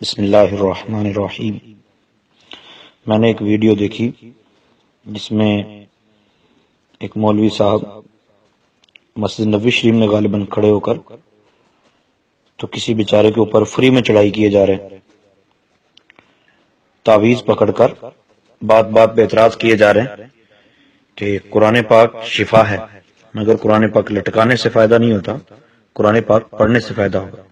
بسم اللہ الرحمن الرحیم۔ میں نے ایک ویڈیو دیکھی جس میں ایک مولوی صاحب مسجد نبوی شریف میں غالباً کھڑے ہو کر تو کسی بیچارے کے اوپر فری میں چڑھائی کیے جا رہے ہیں، تعویذ پکڑ کر بات بات پہ اعتراض کیے جا رہے ہیں کہ قرآن پاک شفا ہے، مگر قرآن پاک لٹکانے سے فائدہ نہیں ہوتا، قرآن پاک پڑھنے سے فائدہ ہوگا۔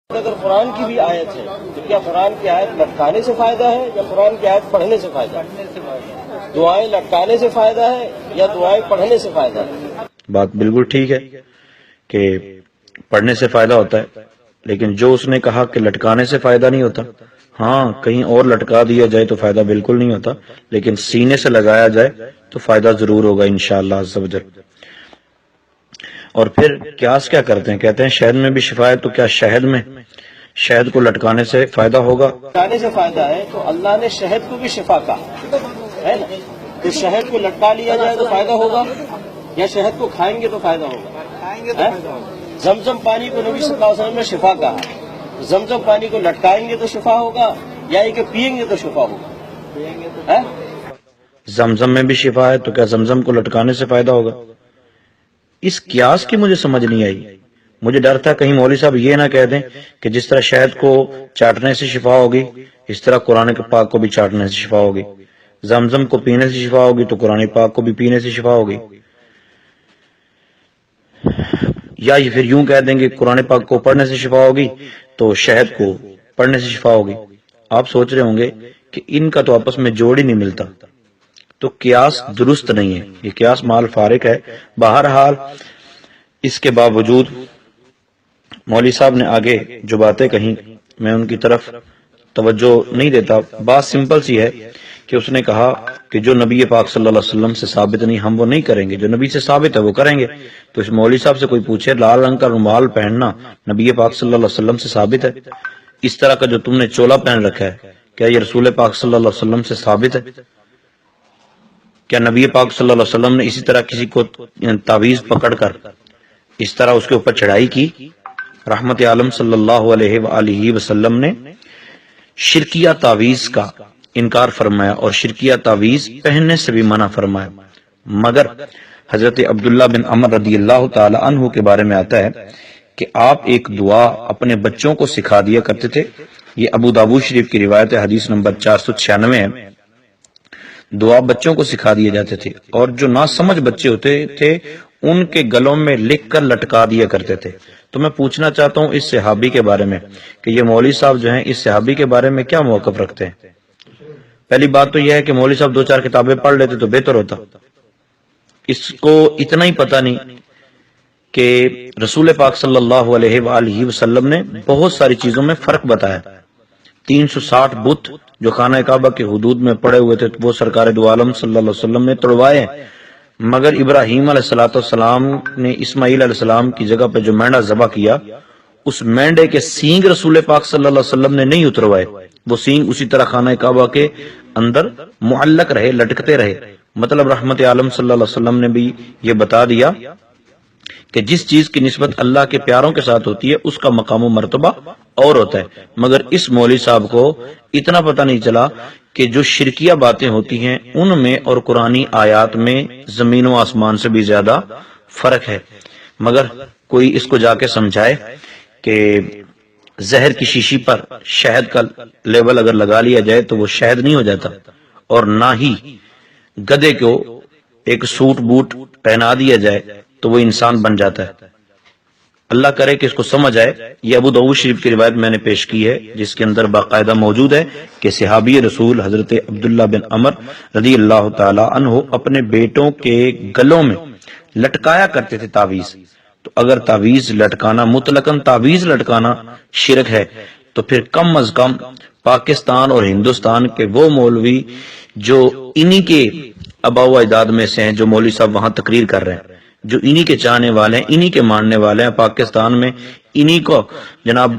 اگر قرآن کی بھی آیت ہے تو کیا قرآن کی آیت لٹکانے سے فائدہ ہے یا قرآن کی آیت پڑھنے سے فائدہ ہے؟ دعائیں لٹکانے سے فائدہ ہے یا دعائیں پڑھنے سے فائدہ ہے؟ بات بالکل ٹھیک ہے کہ پڑھنے سے فائدہ ہوتا ہے، لیکن جو اس نے کہا کہ لٹکانے سے فائدہ نہیں ہوتا، ہاں کہیں اور لٹکا دیا جائے تو فائدہ بالکل نہیں ہوتا، لیکن سینے سے لگایا جائے تو فائدہ ضرور ہوگا انشاءاللہ عز و جل۔ اور پھر قیاس کیا کرتے ہیں، کہتے ہیں شہد میں بھی شفا ہے، تو کیا شہد میں شہد کو لٹکانے سے فائدہ ہوگا؟ لٹکانے سے فائدہ ہے تو اللہ نے شہد کو بھی شفا کہا ہے نا، تو شہد کو لٹکا لیا جائے تو فائدہ ہوگا یا شہد کو کھائیں گے تو فائدہ ہوگا؟ زمزم پانی کو نبی صلی اللہ علیہ وسلم نے شفا کہا، زمزم پانی کو لٹکائیں گے تو شفا ہوگا یا یہ کہ پئیں گے تو شفا ہوگا؟ زمزم میں بھی شفا ہے تو کیا زمزم کو لٹکانے سے فائدہ ہوگا؟ اس قیاس کی مجھے سمجھ نہیں آئی۔ مجھے ڈر تھا کہیں مولوی صاحب یہ نہ کہہ دیں کہ جس طرح شہد کو چاٹنے سے شفا ہوگی اس طرح قرآن پاک کو بھی چاٹنے سے شفا ہوگی، زمزم کو پینے سے شفا ہوگی تو قرآن پاک کو بھی پینے سے شفا ہوگی، یا یہ پھر یوں کہہ دیں گے قرآن پاک کو پڑھنے سے شفا ہوگی تو شہد کو پڑھنے سے شفا ہوگی۔ آپ سوچ رہے ہوں گے کہ ان کا تو آپس میں جوڑ ہی نہیں ملتا، تو قیاس درست نہیں ہے، یہ قیاس مال فارق ہے۔ بہرحال اس کے باوجود مولوی صاحب نے آگے جو باتیں کہیں میں ان کی طرف توجہ نہیں دیتا۔ بات سمپل سی ہے کہ اس نے کہا کہ جو نبی پاک صلی اللہ علیہ وسلم سے ثابت نہیں ہم وہ نہیں کریں گے، جو نبی سے ثابت ہے وہ کریں گے۔ تو اس مولوی صاحب سے کوئی پوچھے لال رنگ کا رومال پہننا نبی پاک صلی اللہ علیہ وسلم سے ثابت ہے؟ اس طرح کا جو تم نے چولا پہن رکھا ہے کیا یہ رسول پاک صلی اللہ علیہ وسلم سے ثابت ہے؟ کیا نبی پاک صلی اللہ علیہ وسلم نے اسی طرح کسی کو تعویذ پکڑ کر اس طرح اس کے اوپر چڑھائی کی؟ رحمت عالم صلی اللہ علیہ وآلہ وسلم نے شرکیہ تعویذ کا انکار فرمایا اور شرکیہ تعویذ پہننے سے بھی منع فرمایا، مگر حضرت عبداللہ بن عمر رضی اللہ تعالی عنہ کے بارے میں آتا ہے کہ آپ ایک دعا اپنے بچوں کو سکھا دیا کرتے تھے۔ یہ ابو داؤد شریف کی روایت ہے، حدیث نمبر 496 ہے۔ دعا بچوں کو سکھا دیے جاتے تھے اور جو نہ سمجھ بچے ہوتے تھے ان کے گلوں میں لکھ کر لٹکا دیا کرتے تھے۔ تو میں پوچھنا چاہتا ہوں اس صحابی کے بارے میں کہ یہ مولوی صاحب جو ہیں اس صحابی کے بارے میں کیا موقف رکھتے ہیں؟ پہلی بات تو یہ ہے کہ مولوی صاحب دو چار کتابیں پڑھ لیتے تو بہتر ہوتا۔ اس کو اتنا ہی پتہ نہیں کہ رسول پاک صلی اللہ علیہ وآلہ وسلم نے بہت ساری چیزوں میں فرق بتایا۔ 360 بت جو خانہ کعبہ کے حدود میں پڑے ہوئے تھے وہ سرکار دو عالم صلی اللہ علیہ وسلم نے توڑوائے ہیں، مگر ابراہیم علیہ السلام نے اسماعیل علیہ السلام کی جگہ پہ جو مینڈا ذبح کیا اس مینڈے کے سینگ رسول پاک صلی اللہ علیہ وسلم نے نہیں اتروائے، وہ سینگ اسی طرح خانہ کعبہ کے اندر معلق رہے، لٹکتے رہے۔ مطلب رحمت عالم صلی اللہ علیہ وسلم نے بھی یہ بتا دیا کہ جس چیز کی نسبت اللہ کے پیاروں کے ساتھ ہوتی ہے اس کا مقام و مرتبہ اور ہوتا ہے، مگر اس مولوی صاحب کو اتنا پتہ نہیں چلا کہ جو شرکیہ باتیں ہوتی ہیں ان میں اور قرآنی آیات میں زمین و آسمان سے بھی زیادہ فرق ہے۔ مگر کوئی اس کو جا کے سمجھائے کہ زہر کی شیشی پر شہد کا لیبل اگر لگا لیا جائے تو وہ شہد نہیں ہو جاتا، اور نہ ہی گدھے کو ایک سوٹ بوٹ پہنا دیا جائے تو وہ انسان بن جاتا ہے۔ اللہ کرے کہ اس کو سمجھ آئے۔ یہ ابو داؤد شریف کی روایت میں نے پیش کی ہے جس کے اندر باقاعدہ موجود ہے کہ صحابی رسول حضرت عبداللہ بن عمر رضی اللہ تعالی عنہ اپنے بیٹوں کے گلوں میں لٹکایا کرتے تھے تعویذ۔ تو اگر تعویذ لٹکانا مطلقاً تعویذ لٹکانا شرک ہے تو پھر کم از کم پاکستان اور ہندوستان کے وہ مولوی جو انہی کے آباء و اجداد میں سے ہیں، جو مولوی صاحب وہاں تقریر کر رہے ہیں، جو انہی کے چاہنے والے ہیں، انہی کے ماننے والے ہیں، پاکستان میں انہی کو جناب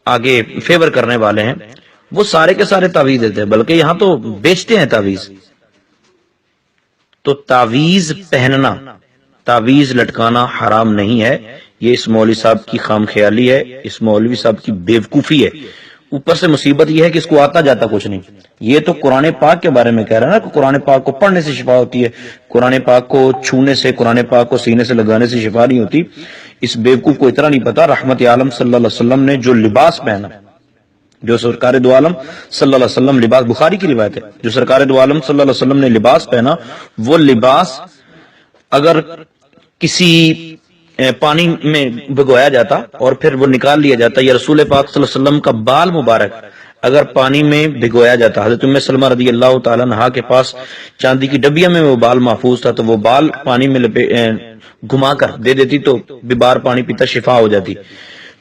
آگے فیور کرنے والے ہیں، وہ سارے کے سارے تعویذ دیتے ہیں، بلکہ یہاں تو بیچتے ہیں تعویذ۔ تو تعویذ پہننا، تعویذ لٹکانا حرام نہیں ہے، یہ اس مولوی صاحب کی خام خیالی ہے، اس مولوی صاحب کی بیوقوفی ہے۔ اوپر سے مصیبت یہ ہے کہ اس کو آتا جاتا کچھ نہیں. یہ تو قرآن پاک کے بارے میں کہہ رہا ہے نا کہ قرآن پاک کو پڑھنے سے شفا ہوتی ہے, قرآن پاک کو چھونے سے, قرآن پاک کو سینے سے لگانے سے شفا نہیں ہوتی. اس بیوقوف کو اتنا نہیں پتا رحمت عالم صلی اللہ علیہ وسلم نے جو لباس پہنا, جو سرکار دو عالم صلی اللہ علیہ وسلم لباس, بخاری کی روایت ہے, جو سرکار دو عالم صلی اللہ علیہ وسلم نے لباس پہنا, وہ لباس اگر کسی پانی میں بھگویا جاتا اور پھر وہ نکال لیا جاتا, یا رسول پاک صلی اللہ علیہ وسلم کا بال مبارک اگر پانی میں بھگویا جاتا, حضرت ام سلمہ رضی اللہ تعالیٰ عنہا کے پاس چاندی کی ڈبیا میں وہ بال محفوظ تھا, تو وہ بال پانی میں گھما کر دے دیتی تو بیمار پانی پیتا شفا ہو جاتی.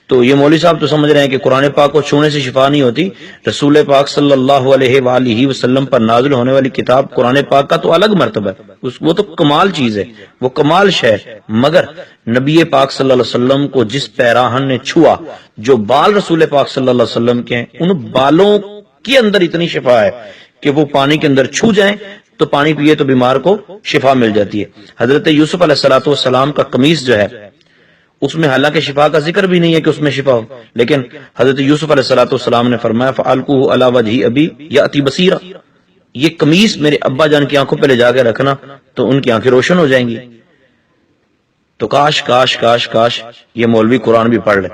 تو یہ مولوی صاحب تو سمجھ رہے ہیں کہ قرآن پاک کو چھونے سے شفا نہیں ہوتی. رسول پاک صلی اللہ علیہ وآلہ وسلم پر نازل ہونے والی کتاب قرآن پاک کا تو الگ مرتبہ ہے, وہ تو کمال چیز ہے, وہ کمال شے ہے. مگر نبی پاک صلی اللہ علیہ وسلم کو جس پیراہن نے چھوا, جو بال رسول پاک صلی اللہ علیہ وسلم کے ہیں, ان بالوں کے اندر اتنی شفا ہے کہ وہ پانی کے اندر چھو جائیں تو پانی پیے تو بیمار کو شفا مل جاتی ہے. حضرت یوسف علیہ السلام کا قمیص جو ہے اس میں حالانکہ شفا کا ذکر بھی نہیں ہے کہ اس میں شفا ہو, لیکن حضرت یوسف علیہ السلام نے فرمایا فَأَلْقُوهُ عَلَى وَجْهِ أَبِي يَأْتِ بَصِيرًا, یہ قمیص میرے ابا جان کی آنکھوں پہ لے جا کے رکھنا تو ان کی آنکھیں روشن ہو جائیں گی. تو کاش کاش کاش کاش یہ مولوی قرآن بھی پڑھ لے.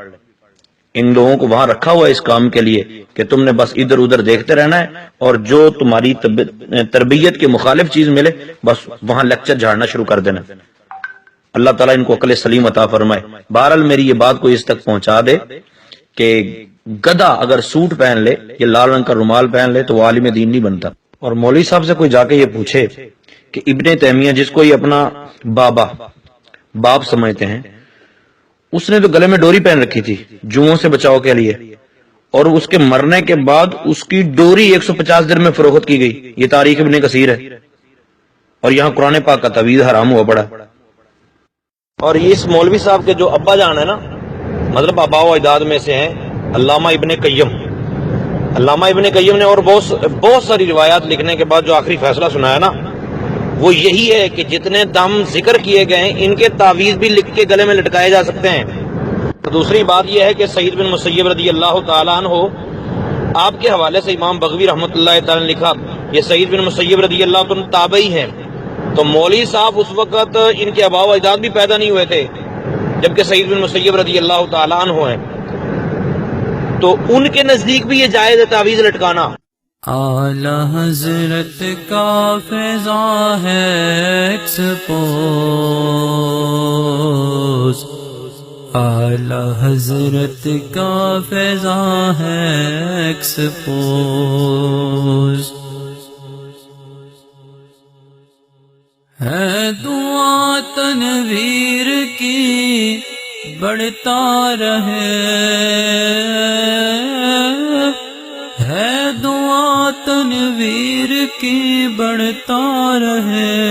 ان لوگوں کو وہاں رکھا ہوا ہے اس کام کے لیے کہ تم نے بس ادھر ادھر دیکھتے رہنا ہے, اور جو تمہاری تربیت کے مخالف چیز ملے بس وہاں لیکچر جھاڑنا شروع کر دینا. اللہ تعالیٰ ان کو عقل سلیم عطا فرمائے. بہرحال میری یہ بات کو اس تک پہنچا دے کہ گدھا اگر سوٹ پہن لے یا لال رنگ کا رومال پہن لے تو وہ عالم دین نہیں بنتا. اور مولوی صاحب سے کوئی جا کے یہ پوچھے کہ ابن تیمیہ جس کو یہ اپنا باپ سمجھتے ہیں, اس نے تو گلے میں ڈوری پہن رکھی تھی جوؤں سے بچاؤ کے لیے, اور اس کے مرنے کے بعد اس کی ڈوری 150 درہم میں فروخت کی گئی. یہ تاریخ ابن کثیر ہے, اور یہاں قرآن پاک کا تعویذ حرام ہوا پڑا. اور یہ اس مولوی صاحب کے جو ابا جان ہے نا, مطلب آباء و اجداد میں سے ہیں علامہ ابن قیم. علامہ ابن قیم نے اور بہت ساری روایات لکھنے کے بعد جو آخری فیصلہ سنایا نا, وہ یہی ہے کہ جتنے دم ذکر کیے گئے ہیں ان کے تعویذ بھی لکھ کے گلے میں لٹکائے جا سکتے ہیں. دوسری بات یہ ہے کہ سعید بن مسیب رضی اللہ تعالیٰ عنہ, آپ کے حوالے سے امام بغوی رحمۃ اللہ تعالیٰ نے لکھا, یہ سعید بن مسیب رضی اللہ عنہ تابعی ہیں. تو مولوی صاحب اس وقت ان کے آباء و اجداد بھی پیدا نہیں ہوئے تھے جبکہ سعید بن مسیب رضی اللہ تعالیٰ عنہ ہیں, تو ان کے نزدیک بھی یہ جائز ہے تعویذ لٹکانا. اعلی حضرت کا فیضاں ہے ایکسپوز, اعلی حضرت کا فیضاں ہے ایکسپوز. ہے دعا تنویر کی بڑھتا رہے, ہے دعا تنویر کی بڑھتا رہے,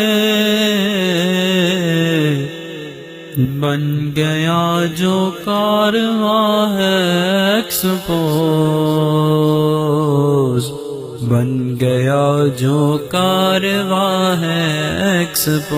بن گیا جو کارواں ہے ایکسپوز, بن گیا جو کارواں ہے ایکسپوز.